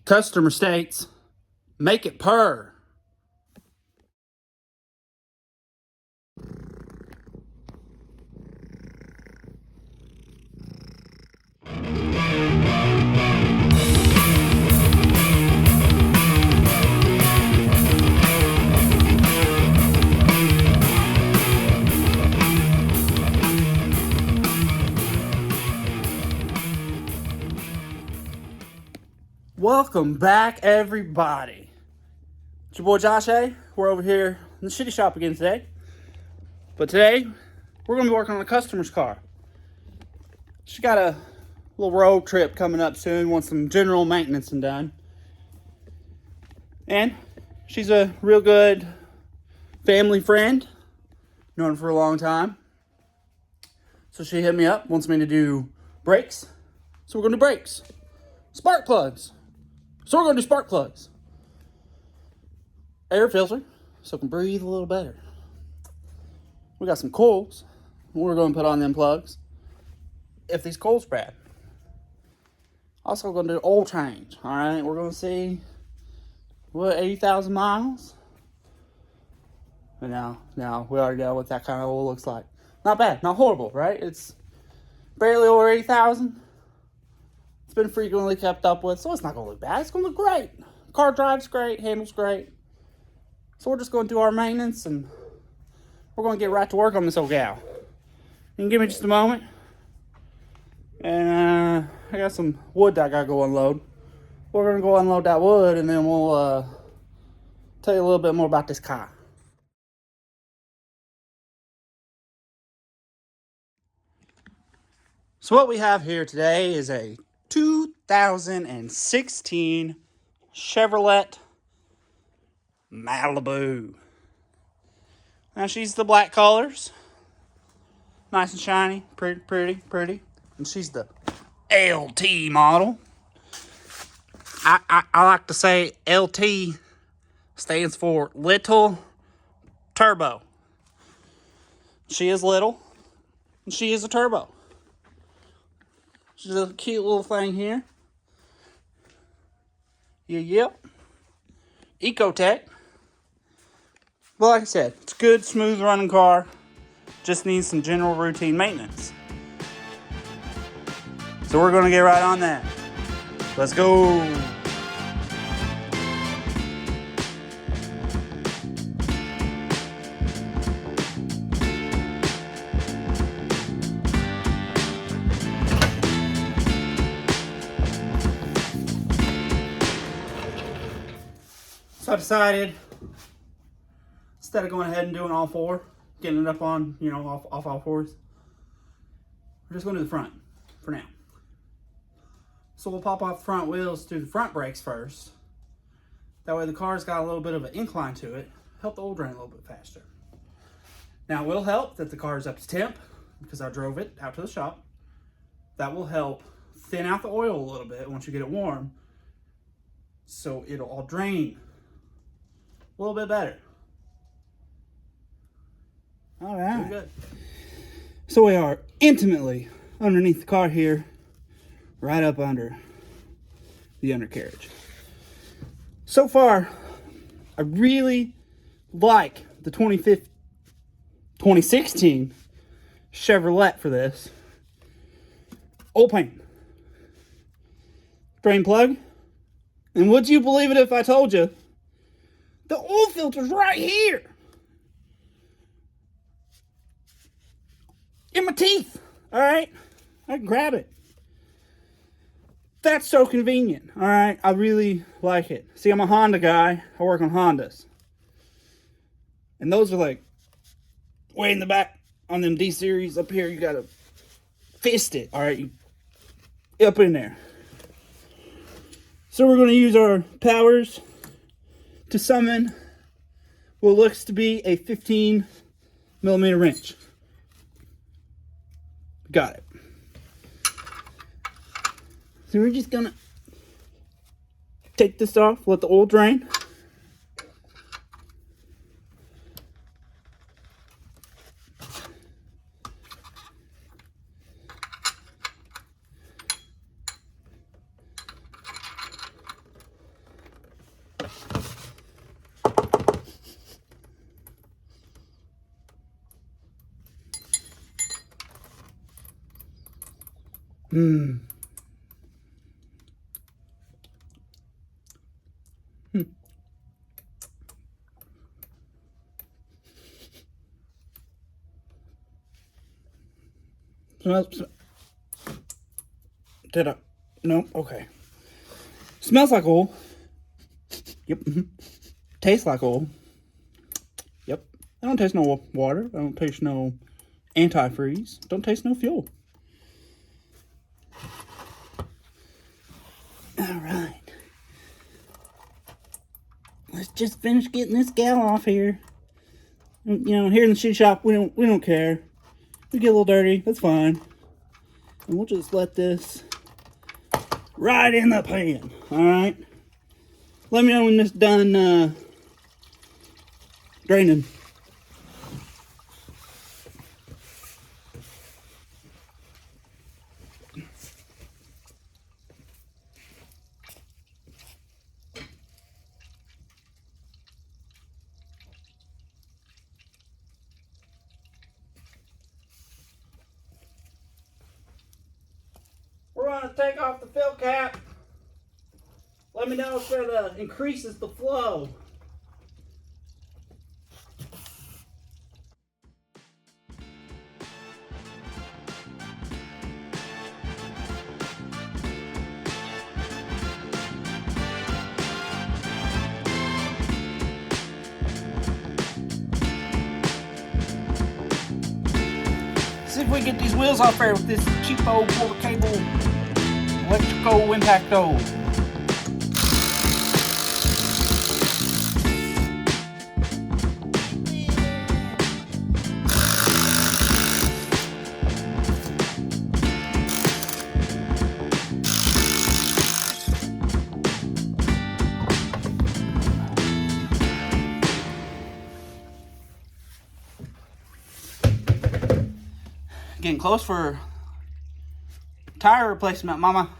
Customer states, make it purr. Welcome back, everybody. It's your boy Josh A. We're over here in the Shiddy shop again today. But today, we're going to be working on a customer's car. She got a little road trip coming up soon, wants some general maintenance done. And she's a real good family friend, known her for a long time. So she hit me up, wants me to do brakes. So we're going to do brakes. Spark plugs. So we're going to do spark plugs. Air filter, so it can breathe a little better. We got some coils. We're going to put on them plugs if these coils bad. Also going to do oil change. All right, we're going to see what 80,000 miles. And now we already know what that kind of oil looks like. Not bad, not horrible, right? It's barely over 80,000. It's been frequently kept up with, so it's not going to look bad. It's going to look great. Car drives great, handles great. So we're just going to do our maintenance, and we're going to get right to work on this old gal. You can give me just a moment. And I got some wood that I got to go unload. We're going to go unload that wood, and then we'll tell you a little bit more about this car. So what we have here today is a 2016 Chevrolet Malibu. Now she's the black colors. Nice and shiny, pretty. And she's the LT model. I like to say LT stands for little turbo. She is little, and she is a turbo. She's a cute little thing here. Yep. Ecotech. But like I said, it's a good, smooth running car. Just needs some general routine maintenance. So we're going to get right on that. Let's go. So I decided, instead of going ahead and doing all four, getting it up on, off all fours, we're just going to do the front for now. So we'll pop off the front wheels, do the front brakes first. That way the car's got a little bit of an incline to it, help the oil drain a little bit faster. Now it will help that the car is up to temp, because I drove it out to the shop. That will help thin out the oil a little bit once you get it warm, so it'll all drain a little bit better. All right. Very good. So we are intimately underneath the car here, right up under the undercarriage. So far, I really like the 2016 Chevrolet for this. Oil pan. Drain plug. And would you believe it if I told you, the oil filter's right here. In my teeth. All right. I can grab it. That's so convenient. All right. I really like it. See, I'm a Honda guy. I work on Hondas. And those are like way in the back on them D series. Up here, you got to fist it. All right. Up in there. So we're going to use our powers to summon what looks to be a 15mm wrench. Got it. So we're just gonna take this off, let the oil drain. Mmm. Smells. Did I? Nope. Okay. Smells like oil. Yep. Tastes like oil. Yep. I don't taste no water. I don't taste no antifreeze. Don't taste no fuel. All right. Let's just finish getting this gal off here. You know, here in the shitty shop, we don't care. We get a little dirty. That's fine. And we'll just let this right in the pan. All right. Let me know when this done draining. We're going to take off the fill cap. Let me know if it increases the flow. See if we get these wheels off there with this cheap old quarter cable electrical impacto. Getting close for tire replacement, mama.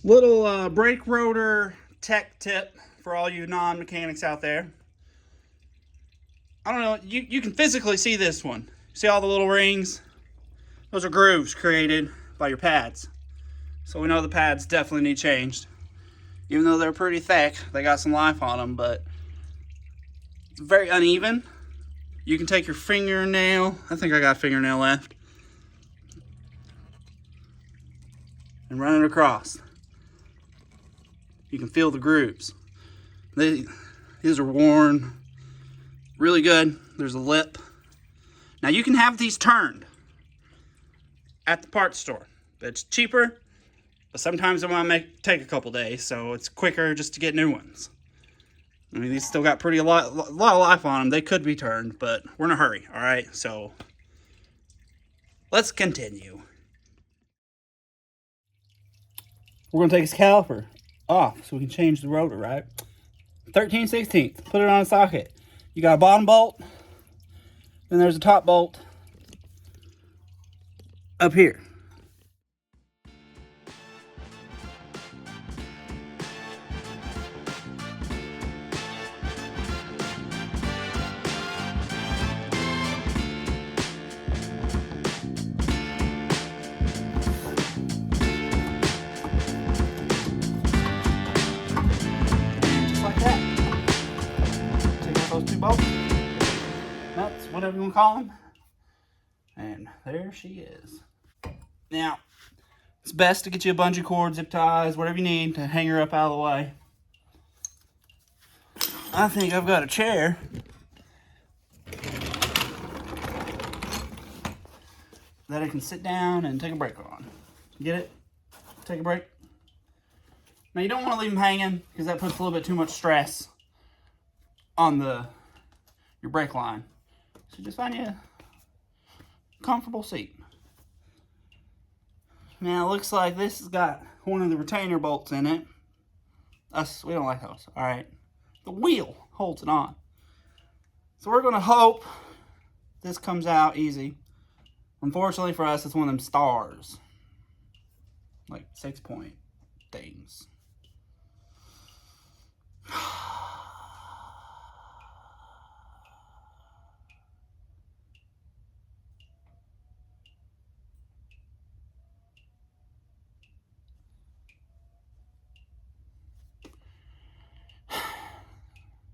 Little brake rotor tech tip for all you non-mechanics out there. I don't know, you can physically see this one. See all the little rings? Those are grooves created by your pads. So we know the pads definitely need changed. Even though they're pretty thick, they got some life on them, but it's very uneven. You can take your fingernail, I think I got a fingernail left, and run it across. You can feel the grooves. These are worn really good. There's a lip. Now you can have these turned at the parts store. It's cheaper, but sometimes it might take a couple days, so it's quicker just to get new ones. I mean, these still got a lot of life on them. They could be turned, but we're in a hurry, all right? So let's continue. We're going to take this caliper off so we can change the rotor, right? 13/16. Put it on a socket. You got a bottom bolt, and there's a top bolt up here. Bolts, nuts, whatever you want to call them. And there she is. Now, it's best to get you a bungee cord, zip ties, whatever you need to hang her up out of the way. I think I've got a chair that I can sit down and take a break on. Get it? Take a break. Now, you don't want to leave them hanging because that puts a little bit too much stress on your brake line. So just find you a comfortable seat. Now it looks like this has got one of the retainer bolts in it. We don't like those. Alright. The wheel holds it on. So we're gonna hope this comes out easy. Unfortunately for us, it's one of them stars. Like 6-point things.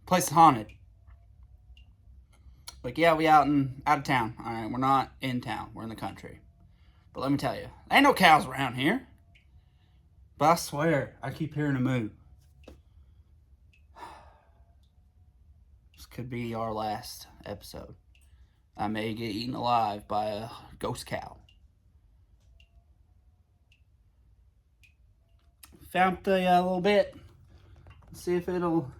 Place is haunted. Like, yeah, we out of town. All right, we're not in town. We're in the country. But let me tell you, ain't no cows around here. But I swear, I keep hearing a moo. This could be our last episode. I may get eaten alive by a ghost cow. Found the little bit. Let's see if it'll...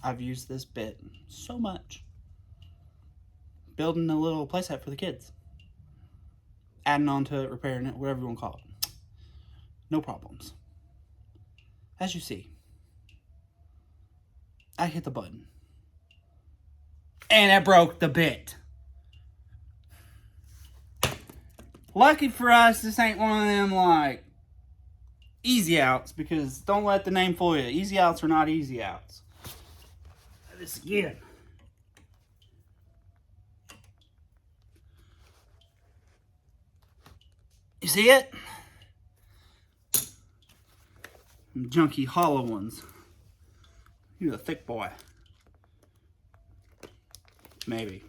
I've used this bit so much. Building a little playset for the kids. Adding on to it, repairing it, whatever you want to call it. No problems. As you see, I hit the button. And I broke the bit. Lucky for us, this ain't one of them, like, easy outs, because don't let the name fool you. Easy outs are not easy outs. Try this again. You see it? Junky hollow ones. You're the thick boy. Maybe.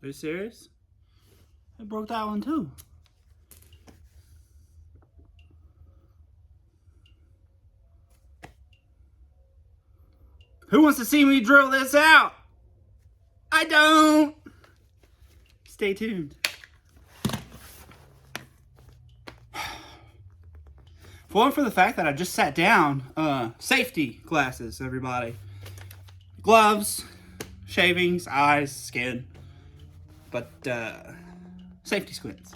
Are you serious? I broke that one too. Who wants to see me drill this out? I don't. Stay tuned. For the fact that I just sat down, safety glasses, everybody. Gloves, shavings, eyes, skin. But, safety squints.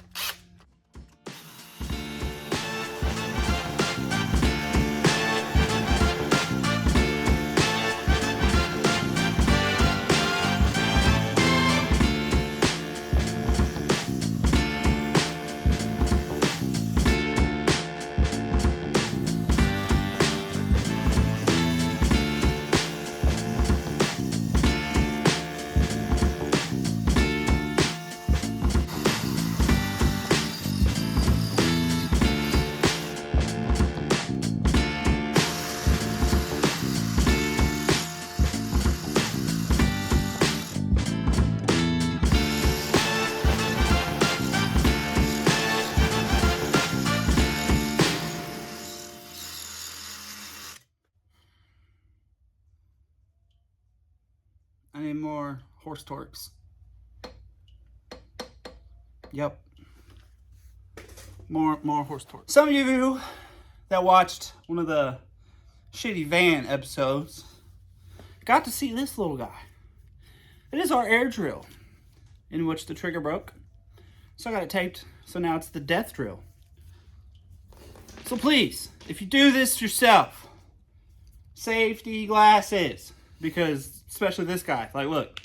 I need more horse torques. Yep. More horse torques. Some of you that watched one of the Shitty van episodes got to see this little guy. It is our air drill in which the trigger broke. So I got it taped. So now it's the death drill. So please, if you do this yourself, safety glasses. Because, especially this guy, like, look.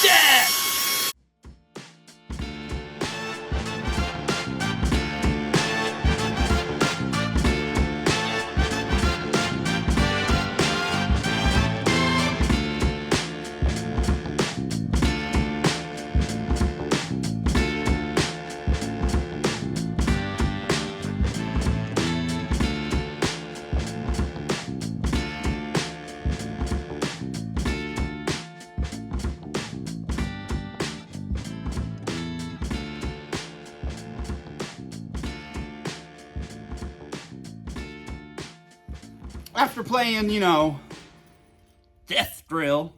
Death! After playing, you know, death drill,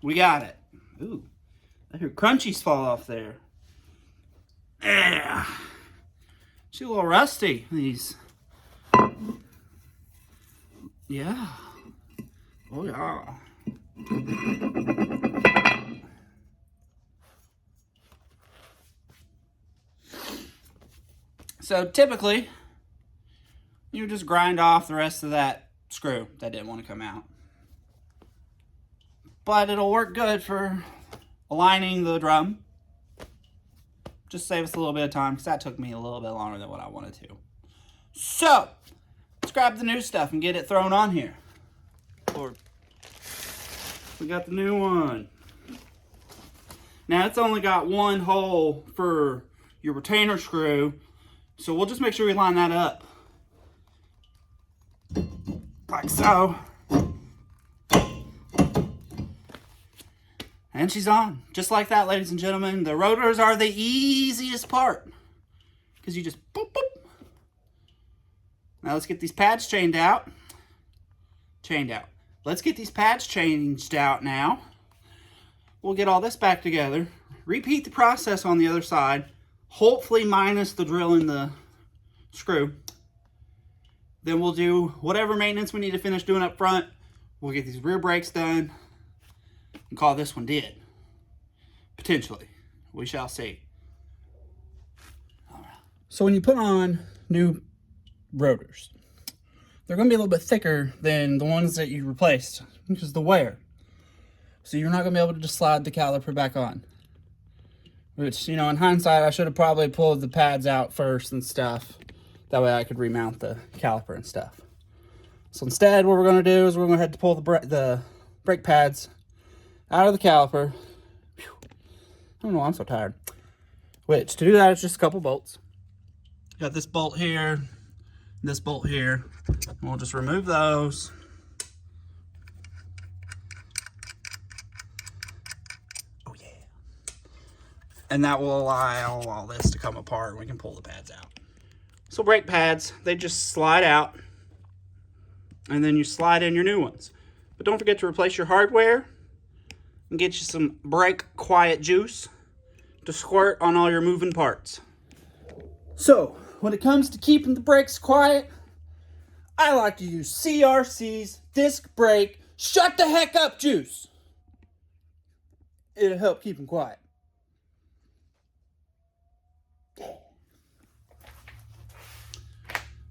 we got it. Ooh, I hear crunchies fall off there. Yeah. She's a little rusty, these. Yeah. Oh, yeah. So typically, you just grind off the rest of that screw that didn't want to come out. But it'll work good for aligning the drum. Just save us a little bit of time because that took me a little bit longer than what I wanted to. So, let's grab the new stuff and get it thrown on here. Or we got the new one. Now, it's only got one hole for your retainer screw, so we'll just make sure we line that up. Like so. And she's on. Just like that, ladies and gentlemen. The rotors are the easiest part. Because you just boop, boop. Now let's get these pads chained out. Let's get these pads changed out now. We'll get all this back together. Repeat the process on the other side. Hopefully minus the drill in the screw. Then we'll do whatever maintenance we need to finish doing up front. We'll get these rear brakes done and call this one dead. Potentially. We shall see. All right. So when you put on new rotors, they're going to be a little bit thicker than the ones that you replaced because of the wear. So you're not going to be able to just slide the caliper back on. Which, you know, in hindsight, I should have probably pulled the pads out first and stuff. That way I could remount the caliper and stuff. So instead, what we're going to do is we're going to have to pull the brake pads out of the caliper. Whew. I don't know, I'm so tired. Which, to do that, it's just a couple bolts. Got this bolt here, this bolt here. And we'll just remove those. Oh, yeah. And that will allow all this to come apart and we can pull the pads out. So brake pads, they just slide out. And then you slide in your new ones. But don't forget to replace your hardware. And get you some brake quiet juice to squirt on all your moving parts. So, when it comes to keeping the brakes quiet, I like to use CRC's disc brake shut the heck up juice. It'll help keep them quiet.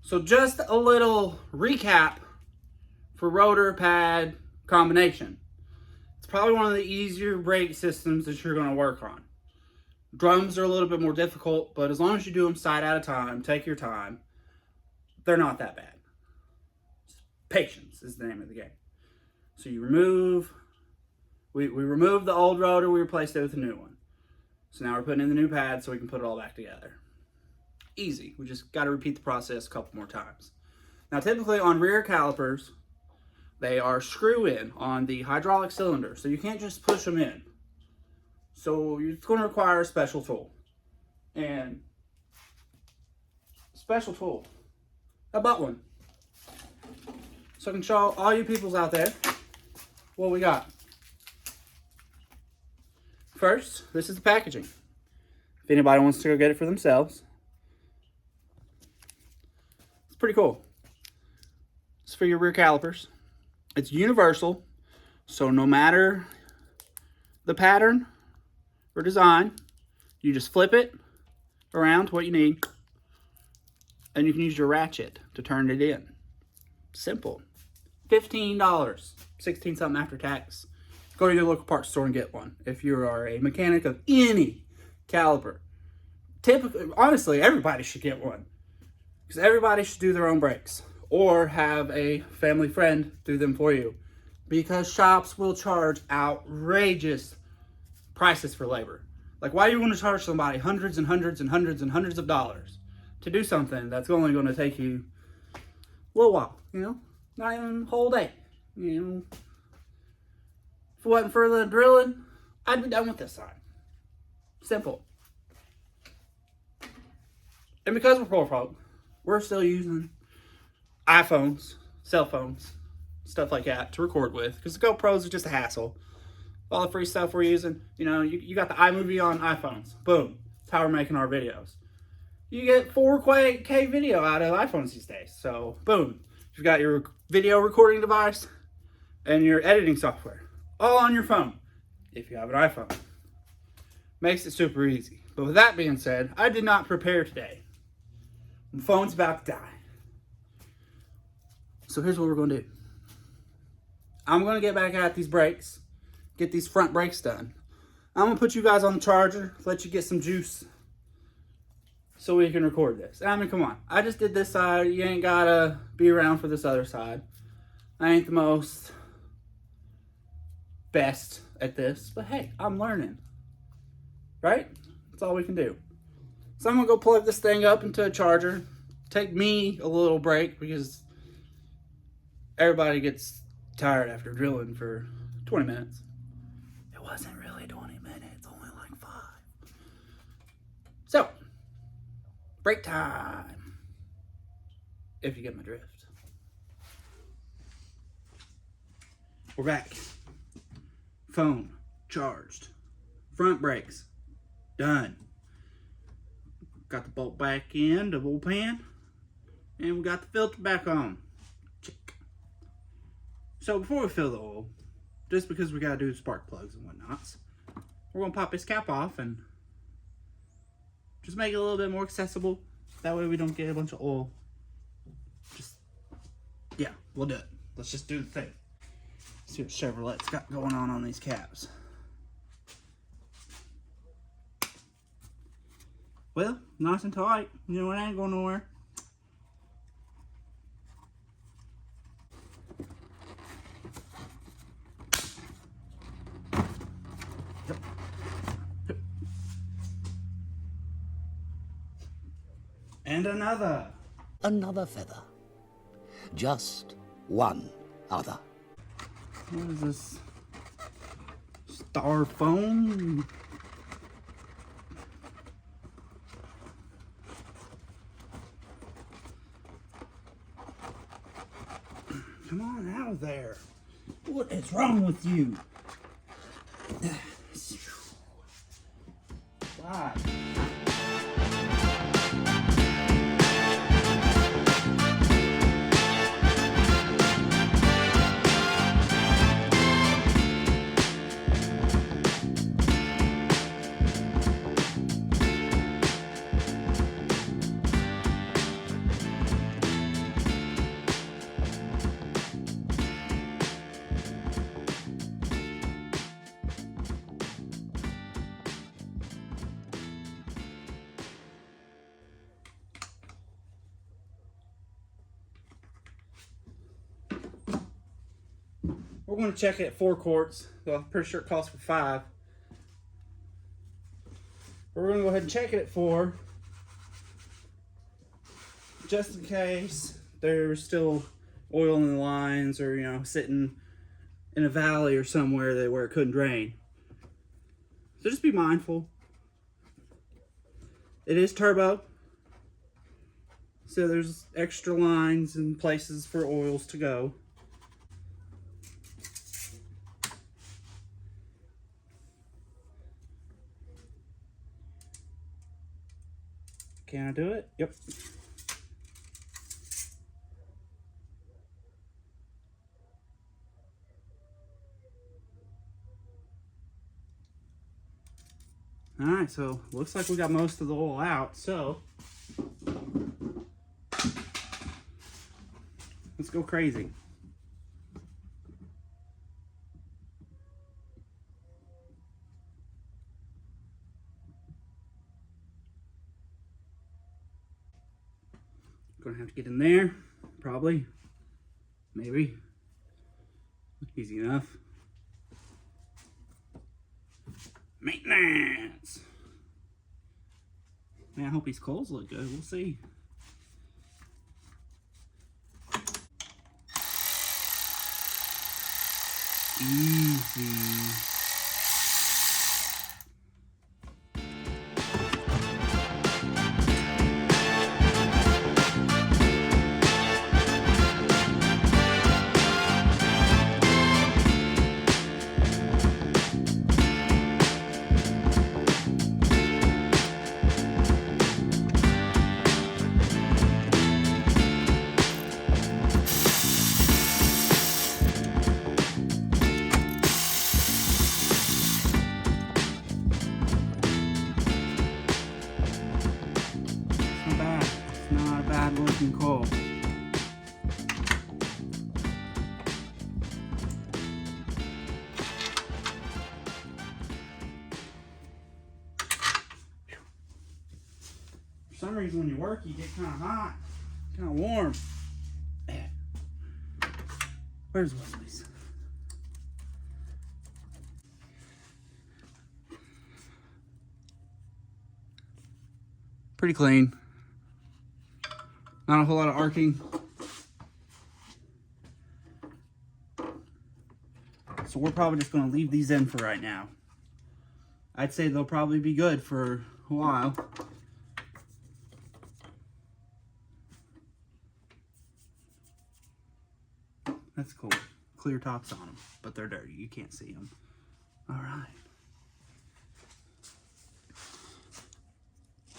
So just a little recap for rotor pad combination. It's probably one of the easier brake systems that you're going to work on. Drums are a little bit more difficult, but as long as you do them side at a time, take your time, they're not that bad. Patience is the name of the game. So you remove, we removed the old rotor, we replaced it with a new one. So now we're putting in the new pad so we can put it all back together. Easy. We just got to repeat the process a couple more times. Now typically on rear calipers, they are screw-in on the hydraulic cylinder, so you can't just push them in. So it's going to require a special tool. And special tool, a butt one. So I can show all you peoples out there what we got. First, this is the packaging. If anybody wants to go get it for themselves. It's pretty cool. It's for your rear calipers. It's universal, so no matter the pattern or design, you just flip it around to what you need, and you can use your ratchet to turn it in. Simple. $15, 16 something after tax. Go to your local parts store and get one if you are a mechanic of any caliber. Typically, honestly, everybody should get one because everybody should do their own brakes or have a family friend do them for you, because shops will charge outrageous prices for labor. Like, why do you want to charge somebody hundreds and hundreds and hundreds and hundreds of dollars to do something that's only going to take you a little while, you know? Not even a whole day, you know? If it wasn't for the drilling, I'd be done with this side. Simple. And because we're poor folk, we're still using iPhones, cell phones, stuff like that to record with, because the GoPros are just a hassle. All the free stuff we're using, you know, you got the iMovie on iPhones. Boom. That's how we're making our videos. You get 4K video out of iPhones these days. So, boom. You've got your video recording device and your editing software all on your phone, if you have an iPhone. Makes it super easy. But with that being said, I did not prepare today. My phone's about to die. So here's what we're going to do. I'm going to get back at these brakes, get these front brakes done. I'm going to put you guys on the charger, let you get some juice so we can record this. I mean, come on. I just did this side. You ain't gotta be around for this other side. I ain't the most best at this, but hey, I'm learning. Right? That's all we can do. So I'm gonna go plug this thing up into a charger. Take me a little break because everybody gets tired after drilling for 20 minutes. It wasn't really 20 minutes, only like 5. So, break time. If you get my drift. We're back. Phone charged. Front brakes done. Got the bolt back in, the bull pan, and we got the filter back on. Check. So before we fill the oil, just because we gotta do spark plugs and whatnots, we're gonna pop this cap off and just make it a little bit more accessible. That way we don't get a bunch of oil. Yeah, we'll do it. Let's just do the thing. See what Chevrolet's got going on these caps. Well, nice and tight. You know, it ain't going nowhere. Yep. Yep. And another. Another feather. Just one other. What is this? Styrofoam? Come on out of there. What is wrong with you? Why? We're going to check it at 4 quarts. Well, I'm pretty sure it costs for 5. We're going to go ahead and check it at 4. Just in case there's still oil in the lines or, you know, sitting in a valley or somewhere where it couldn't drain. So just be mindful. It is turbo. So there's extra lines and places for oils to go. Can I do it? Yep. Alright, so looks like we got most of the oil out, so let's go crazy. Gonna have to get in there, probably, maybe, easy enough. Maintenance. Man, I hope these coals look good. We'll see. Easy. Looking coal. For some reason when you work, you get kind of hot, kind of warm. Where's Wesley's? Pretty clean. Not a whole lot of arcing. So we're probably just going to leave these in for right now. I'd say they'll probably be good for a while. That's cool. Clear tops on them, but they're dirty. You can't see them. All right.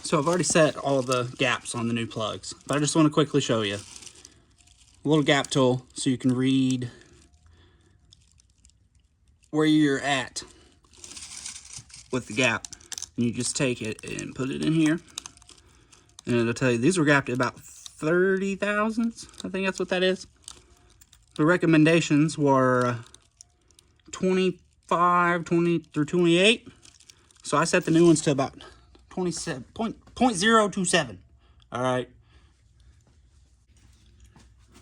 So I've already set all the gaps on the new plugs, but I just want to quickly show you. A little gap tool so you can read where you're at with the gap. And you just take it and put it in here. And it'll tell you these were gapped at about 30 thousandths. I think that's what that is. The recommendations were 25, 20 through 28. So I set the new ones to about 0.27. All right.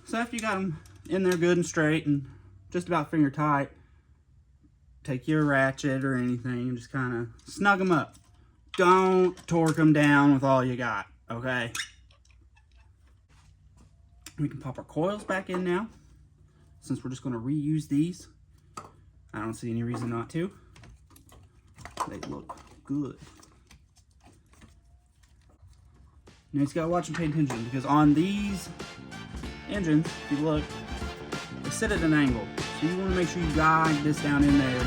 So after you got them in there good and straight and just about finger tight, take your ratchet or anything and just kind of snug them up. Don't torque them down with all you got, okay? We can pop our coils back in now, since we're just going to reuse these. I don't see any reason not to. They look good. Now you just gotta watch and pay attention, because on these engines, if you look, they sit at an angle. So you want to make sure you guide this down in there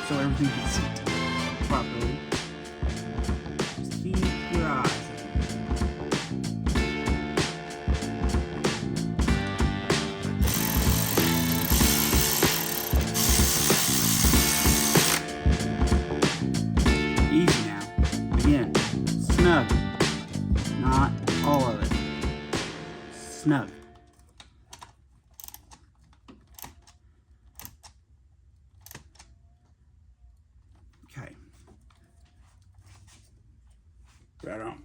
so everything can seat properly. Just keep your eyes. Easy now. Again, snug. Not all of it. Snug. Okay. Right on.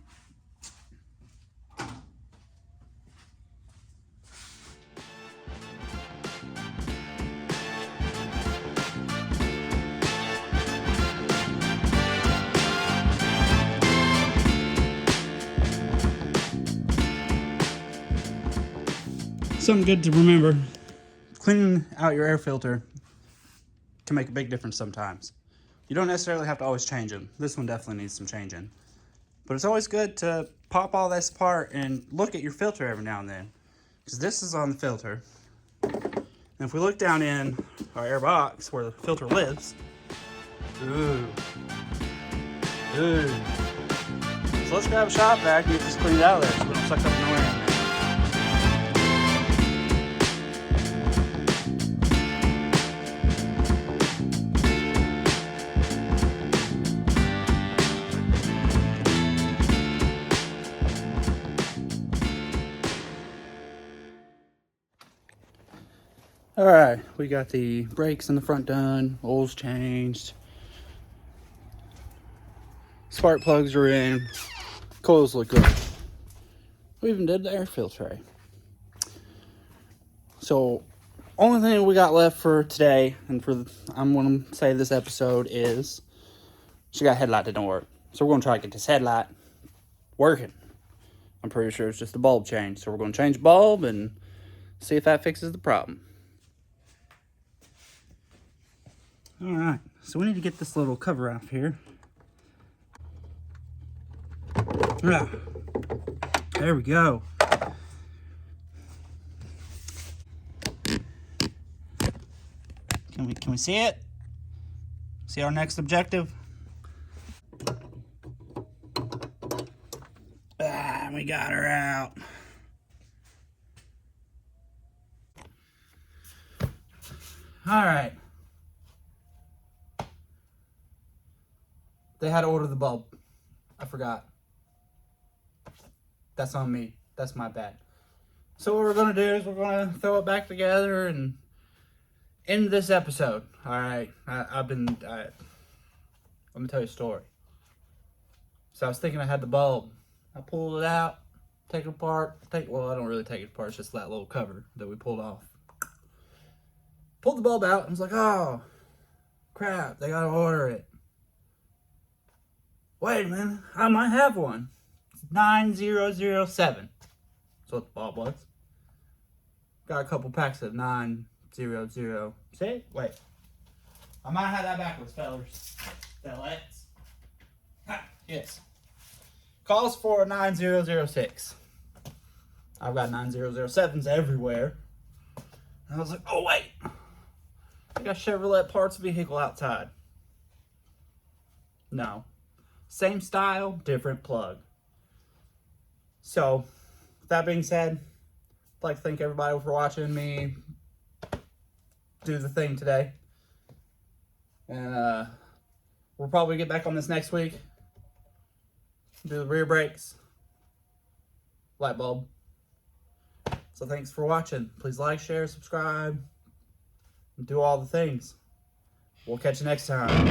Something good to remember, cleaning out your air filter can make a big difference sometimes. You don't necessarily have to always change them. This one definitely needs some changing. But it's always good to pop all this apart and look at your filter every now and then, because this is on the filter. And if we look down in our air box where the filter lives, ooh. So let's grab a shop vac and get this cleaned out of there so we don't suck up no air in there. All right, we got the brakes in the front done, oil's changed, spark plugs are in, coils look good. We even did the air filter. So, only thing we got left for today, and for I'm going to say this episode is, she got a headlight that don't work. So we're going to try to get this headlight working. I'm pretty sure it's just a bulb change. So we're going to change the bulb and see if that fixes the problem. Alright, so we need to get this little cover off here. Yeah. There we go. Can we see it? See our next objective? We got her out. Alright. They had to order the bulb. I forgot. That's on me. That's my bad. So what we're going to do is we're going to throw it back together and end this episode. Alright. Let me tell you a story. So I was thinking I had the bulb I pulled it out, take it apart. Well, I don't really take it apart. It's just that little cover that we pulled off. Pulled the bulb out and was like, oh, crap, they gotta order it. Wait a minute, I might have one. It's 9007. That's what the bulb was. Got a couple packs of 900. See? Wait. I might have that backwards, fellas. Fellas. Yes. Calls for 9006. I've got 9007s everywhere. And I was like, oh wait. I got Chevrolet parts vehicle outside. No. Same style, different plug. So, with that being said, I'd like to thank everybody for watching me do the thing today. And we'll probably get back on this next week. Do the rear brakes. Light bulb. So thanks for watching. Please like, share, subscribe. And do all the things. We'll catch you next time.